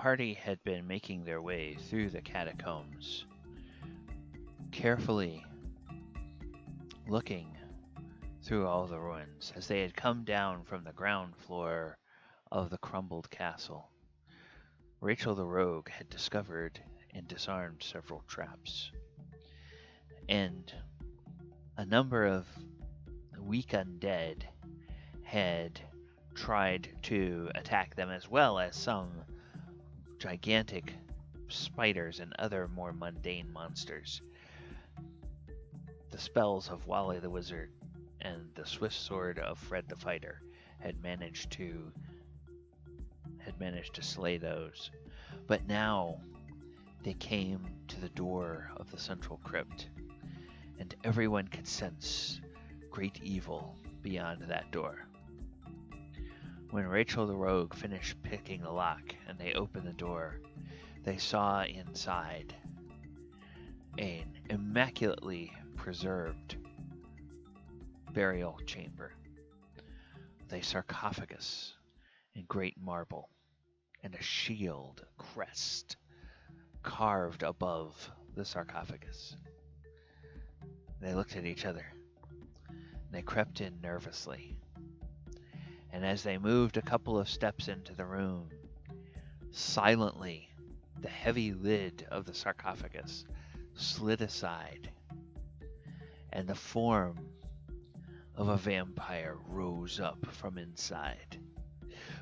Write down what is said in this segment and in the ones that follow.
party had been making their way through the catacombs, carefully looking through all the ruins as they had come down from the ground floor of the crumbled castle. Rachel the rogue had discovered and disarmed several traps, and a number of weak undead had tried to attack them, as well as some gigantic spiders and other more mundane monsters. The spells of Wally the Wizard and the swift sword of Fred the Fighter had managed to slay those. But now they came to the door of the central crypt, and everyone could sense great evil beyond that door. When Rachel the rogue finished picking the lock and they opened the door, they saw inside an immaculately preserved burial chamber, with a sarcophagus in great marble and a shield crest carved above the sarcophagus. They looked at each other, and they crept in nervously. And as they moved a couple of steps into the room, silently, the heavy lid of the sarcophagus slid aside, and the form of a vampire rose up from inside.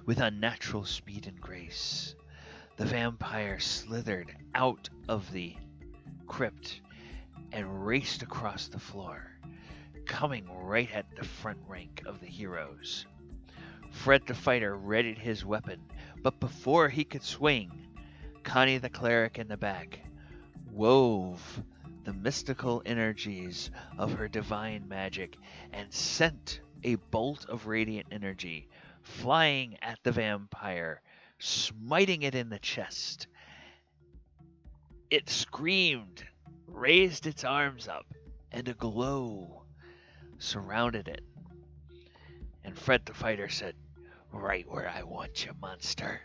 With unnatural speed and grace, the vampire slithered out of the crypt and raced across the floor, coming right at the front rank of the heroes. Fred the Fighter readied his weapon, but before he could swing, Connie the Cleric in the back wove the mystical energies of her divine magic and sent a bolt of radiant energy flying at the vampire, smiting it in the chest. It screamed, raised its arms up, and a glow surrounded it. And Fred the Fighter said, "Right where I want you, monster,"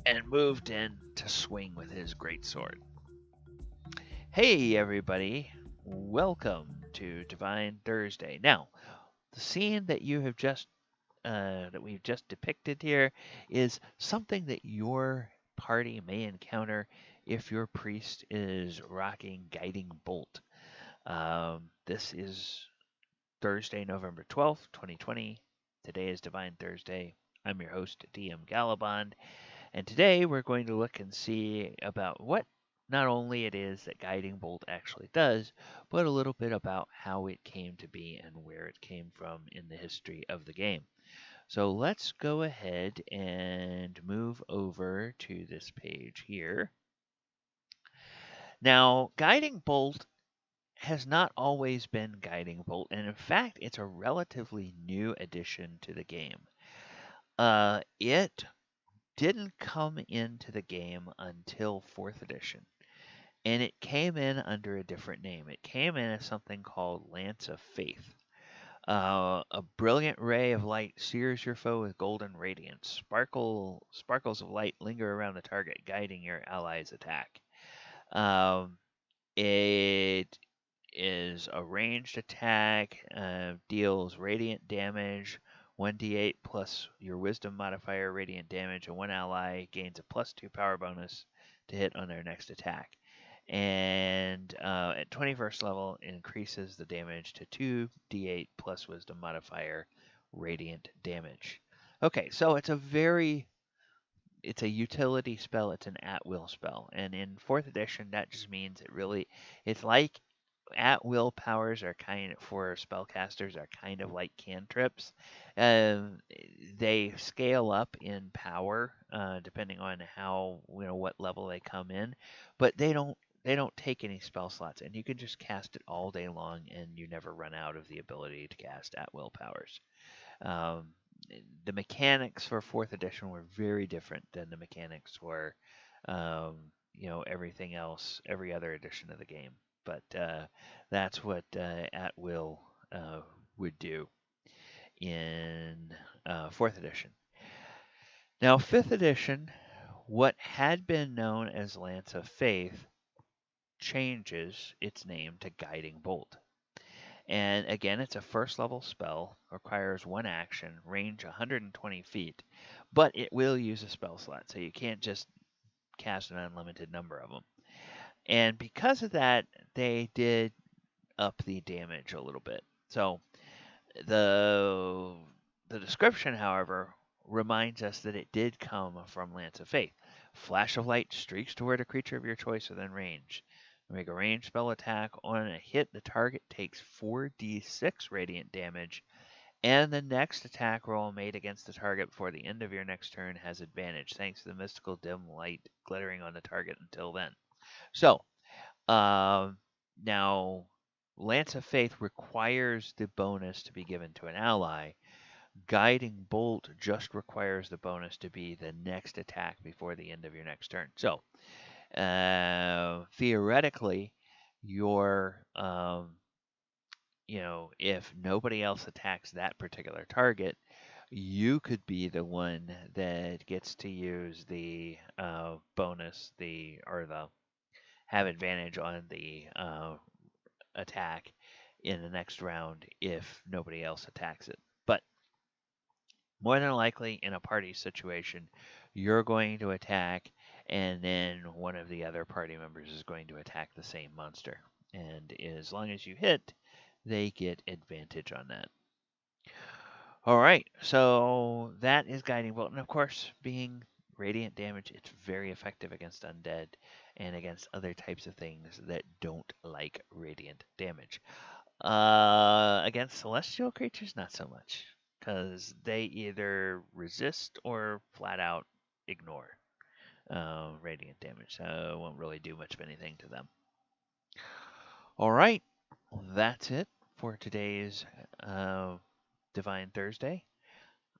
and moved in to swing with his greatsword. Hey everybody, welcome to Divine Thursday. Now, the scene that you have just that we've just depicted here is something that your party may encounter if your priest is rocking Guiding Bolt. This is Thursday, November 12th, 2020. Today is Divine Thursday. I'm your host, DM Gallibond, and today we're going to look and see about what not only it is that Guiding Bolt actually does, but a little bit about how it came to be and where it came from in the history of the game. So let's go ahead and move over to this page here. Now, Guiding Bolt has not always been Guiding Bolt, and in fact, it's a relatively new addition to the game. It didn't come into the game until 4th edition, and it came in under a different name. It came in as something called Lance of Faith. A brilliant ray of light sears your foe with golden radiance. Sparkles of light linger around the target, guiding your allies' attack. It is a ranged attack, deals radiant damage, 1d8 plus your wisdom modifier radiant damage, and one ally gains a +2 power bonus to hit on their next attack. And at 21st level, it increases the damage to 2d8 plus wisdom modifier radiant damage. Okay, so it's a utility spell. It's an at-will spell. And in 4th edition, that just means it's like at-will powers are for spellcasters are kind of like cantrips. They scale up in power depending on what level they come in, but they don't take any spell slots, and you can just cast it all day long, and you never run out of the ability to cast at-will powers. The mechanics for 4th edition were very different than the mechanics for, everything else, every other edition of the game. But that's what at-will would do in 4th edition. Now, 5th edition what had been known as Lance of Faith changes its name to Guiding Bolt. And again, it's a first level spell, requires one action, range 120 feet, but it will use a spell slot, so you can't just cast an unlimited number of them. And because of that, they did up the damage a little bit. So the description, however, reminds us that it did come from Lance of Faith. Flash of light streaks toward a creature of your choice within range. Make a ranged spell attack. On a hit, the target takes 4d6 radiant damage, and the next attack roll made against the target before the end of your next turn has advantage, thanks to the mystical dim light glittering on the target until then. So, now, Lance of Faith requires the bonus to be given to an ally. Guiding Bolt just requires the bonus to be the next attack before the end of your next turn. So, theoretically, your if nobody else attacks that particular target, you could be the one that gets to use the bonus, the have advantage on the attack in the next round if nobody else attacks it. But more than likely, in a party situation, you're going to attack, and then one of the other party members is going to attack the same monster. And as long as you hit, they get advantage on that. All right, so that is Guiding Bolt. And of course, being radiant damage, it's very effective against undead and against other types of things that don't like radiant damage. Against celestial creatures, not so much, because they either resist or flat out ignore radiant damage, so it won't really do much of anything to them. All right, that's it for today's Divine Thursday.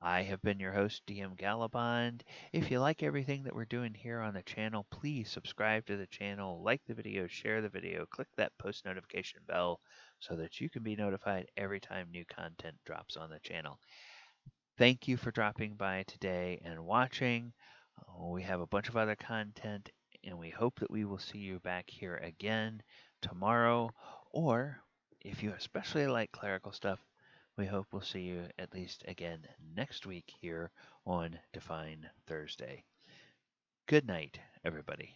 I have been your host, DM Gallibond. If you like everything that we're doing here on the channel, please subscribe to the channel, like the video, share the video, click that post notification bell so that you can be notified every time new content drops on the channel. Thank you for dropping by today and watching. We have a bunch of other content, and we hope that we will see you back here again tomorrow, or if you especially like clerical stuff, we hope we'll see you at least again next week here on Divine Thursday. Good night, everybody.